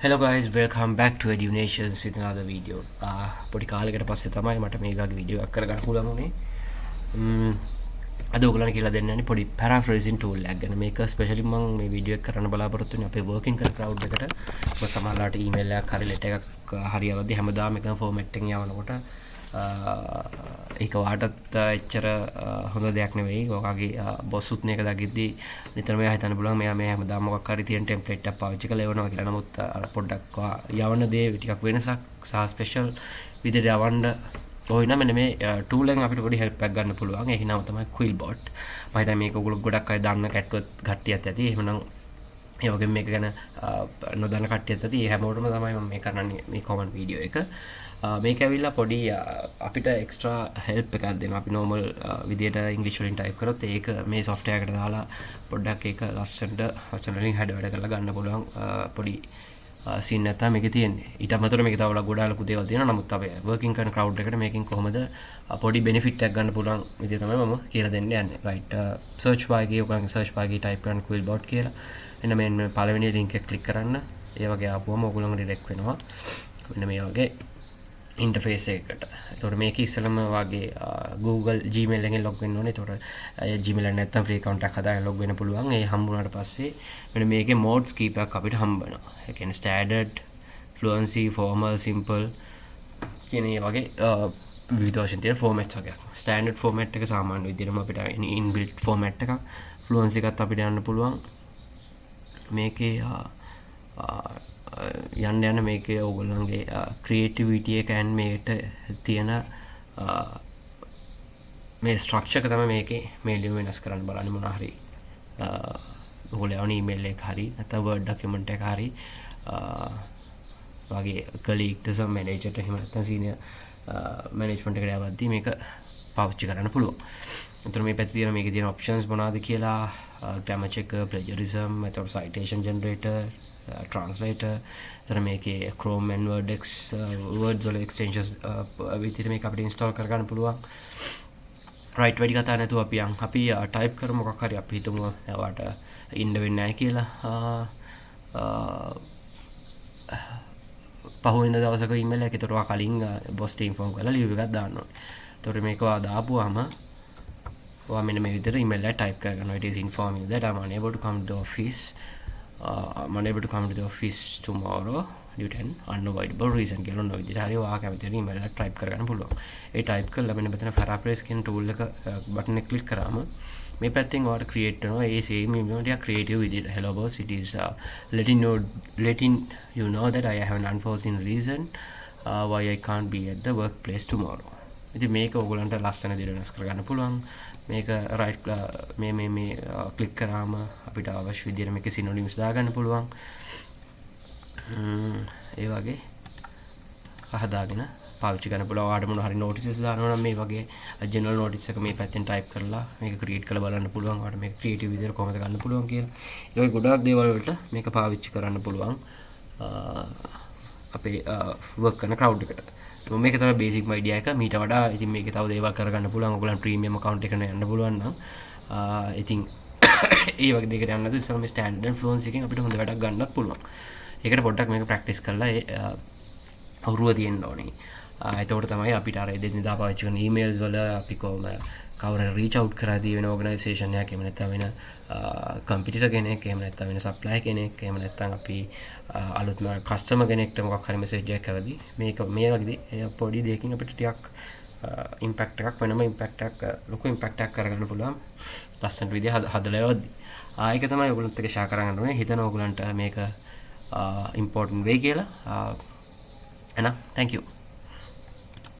Hello guys, welcome back to Edunations with another video. පොඩි කාලයකට පස්සේ තමයි මට මේ වගේ වීඩියෝ එකක් කරගන්න පුළුවන් වුණේ. අද ඔයගොල්ලන්ට කියලා දෙන්න යන්නේ පොඩි paraphrasing tool එකක් ගැන. මේක ස්පෙෂලි මම මේ වීඩියෝ එක කරන්න බලාපොරොත්තු වෙන්නේ අපේ working කරන crowd එකට. මොකද සමහරවිට email එකක් හරි letter එකක් හරි අවදි හැමදාම එකම format එකෙන් යවනකොට ඒක වාටත් එච්චර හොඳ දෙයක් නෙවෙයි. ඔයාගේ බොස්ුත් මේක දකිද්දි නිතරම එයා හිතන්න පුළුවන් මෙයා මේ හැමදාම මොකක් හරි තියෙන ටෙම්ප්ලේට් එකක් පාවිච්චි කරලා එවනවා කියලා. නමුත් පොඩ්ඩක් යවන දේ ටිකක් වෙනසක් සහ ස්පෙෂල් විදිහට යවන්න ඕන නම් මෙන්න මේ ටූල් එකෙන් අපිට පොඩි හෙල්ප් එකක් ගන්න පුළුවන්. ඒකේ නම තමයි Quillbot. මම හිතන්නේ මේක ඔයගොල්ලෝ ගොඩක් අය දන්න කට්ටියත් ඇති. එහෙමනම් ඒ වගේ මේක ගැන නොදන්න කට්ටියත් ඇති. ඒ හැමෝටම තමයි මම මේ කරන්නේ මේ කොමන් වීඩියෝ එක. මේක ඇවිල්ලා පොඩි අපිට එක්ස්ට්‍රා හෙල්ප් එකක් දෙනවා. අපි normal විදියට ඉංග්‍රීසි වලින් ටයිප් කරොත් ඒක මේ software එකට දාලා පොඩ්ඩක් ඒක ලස්සනට වචන වලින් හැඩ වැඩ කරලා ගන්න පුළුවන් පොඩි සීන් එකක් තමයි මේකේ තියෙන්නේ. ඊට අමතරව මේක තව ගොඩාක් ලොකු දේවල් තියෙනවා. නමුත් අපි working කරන crowd එකට මේකෙන් කොහොමද පොඩි benefit එකක් ගන්න පුළුවන් විදිය තමයි මම කියලා දෙන්න යන්නේ. right search bar එකේ ඔයගොල්ලන් search bar එකේ type කරන්න Quillbot කියලා. එන්න මේ පළවෙනි link එක click කරන්න. ඒ වගේ ආපුවම ඔයගොල්ලන්ට direct වෙනවා. මෙන්න මේ වගේ interface එකකට. එතකොට මේක ඉස්සෙල්ලම වාගේ Google Gmail එකෙන් log වෙන්න ඕනේ. එතකොට Gmail එක නැත්තම් free account එකක් හදාගෙන log වෙන්න පුළුවන්. ඒ හම්බුනාට පස්සේ මෙන්න මේකේ modes කීපයක් අපිට හම්බ වෙනවා. ඒ කියන්නේ standard, fluency, formal, simple කියන මේ වගේ විවිධ වශයෙන් තියෙන formats වගේක්. standard format එක සාමාන්‍ය විදිහටම අපිට inbuilt format එකක්. fluency එකත් අපිට යන්න පුළුවන්. මේකේ යන්න මේකේ ඕගොල්ලන්ගේ ක්‍රියේටිවිටි එක and මේකට තියෙන මේ ස්ට්‍රක්චර් එක තමයි මේකේ මේලියුම් වෙනස් කරන්න බලන්නේ මොනවා හරි ඔයගොල්ලෝ යවන ඊමේල් එක හරි නැත්නම් වර්ඩ් ડોකියුමන්ට් එක හරි වගේ කලීග්ට සම් මැනේජර්ට එහෙම නැත්නම් සීනියර් මැනේජ්මන්ට් එකට යවද්දී මේක පාවිච්චි කරන්න පුළුවන්. එතකොට මේ පැත්තේ තියෙන මේකේ තියෙන ඔප්ෂන්ස් මොනවද කියලා grammar checker, plagiarism, method citation generator, translator. එතන මේකේ Chrome and Wordex words වල extensions විදිහට මේක අපිට install කරගන්න පුළුවන්. right වැඩි කතා නැතුව අපි type කරමු මොකක් හරි අපි හිතමු ඔයාලට ඉන්න වෙන්නේ නැහැ කියලා. පහුවෙනිද දවසක email එකක් ඒතර ඔයා කලින් boss ට inform කරලා leave එකක් දාන්න ඕනේ. ඒතකොට මේක ඔයා දාපුවාම ඔයා මෙන්න මේ විදිහට email එක type කරගන්නවා. it is informing that I'm unable to come to the office. I'm unable to come to the office tomorrow due to an unavoidable reason කියලා ඔන්න ඔය විදිහට හරි ඔයා කැමති දේ email එක type කරගන්න පුළුවන්. ඒ type කරලා මෙන්න මෙතන paraphrase කියන tool එක button එක click කරාම මේ පැත්තෙන් ඔයාලට create වෙනවා ඒ same email එක creative විදිහට. hello boss, it is letting you know that I have an unforeseen reason why I can't be at the workplace tomorrow. ඉතින් මේක ඔයගොල්ලන්ට ලස්සන විදිහට වෙනස් කරගන්න පුළුවන්. මේක right මේ click කරාම අපිට අවශ්‍ය විදිහට මේකේ synonyms දාගන්න පුළුවන්. ඒ වගේ හදාගෙන පාවිච්චි කරන්න පුළුවන්. ඔයාලට මොන හරි notices දානවා නම් මේ වගේ general notice එක මේ පැත්තෙන් type කරලා මේක create කරලා බලන්න පුළුවන්. ඔයාලට මේක creative විදිහට කොහොමද ගන්න පුළුවන් කියලා. ඒ වගේ ගොඩාක් දේවල් වලට මේක පාවිච්චි කරන්න පුළුවන්. අපේ work කරන crowd එකට. මේක තමයි බේසික් අයිඩියා එක. මීට වඩා ඉතින් මේකේ තව දේවල් කරගන්න පුළුවන්. ඔයගොල්ලන් ප්‍රීමියම් account එකට යන්න පුළුවන් නම් ඉතින් ඒ වගේ දෙයකට යන්න නැතුව ඉස්සෙල්ලා මේ ස්ටෑන්ඩඩ් and fluency එකෙන් අපිට හොඳ වැඩක් ගන්නත් පුළුවන්. ඒකට පොඩ්ඩක් මේක ප්‍රැක්ටිස් කරලා අවුරුව තියෙන්න ඕනේ. එතකොට තමයි අපිට අර එදිනෙදා පාවිච්චි කරන emails වල අපි කොහොම කවුරු reach out කරාදී වෙන organisation එකක් එහෙම නැත්නම් වෙන competitor කෙනෙක් එහෙම නැත්නම් වෙන supplier කෙනෙක් එහෙම නැත්නම් අපි අලුත්ම customer කෙනෙක්ට මොකක් හරි message එකක් කරද්දී මේක මේ වගේ පොඩි දෙයකින් අපිට ටිකක් impact එකක් වෙනම impact එකක් ලොකු impact එකක් කරගන්න පුළුවන් ලස්සන විදිහට හදලා යවද්දී. ඒක තමයි ඔයගොල්ලොත් එක්ක share කරගන්න ඕනේ. හිතන ඔයගොල්ලන්ට මේක important වෙයි කියලා. එහෙනම් thank you.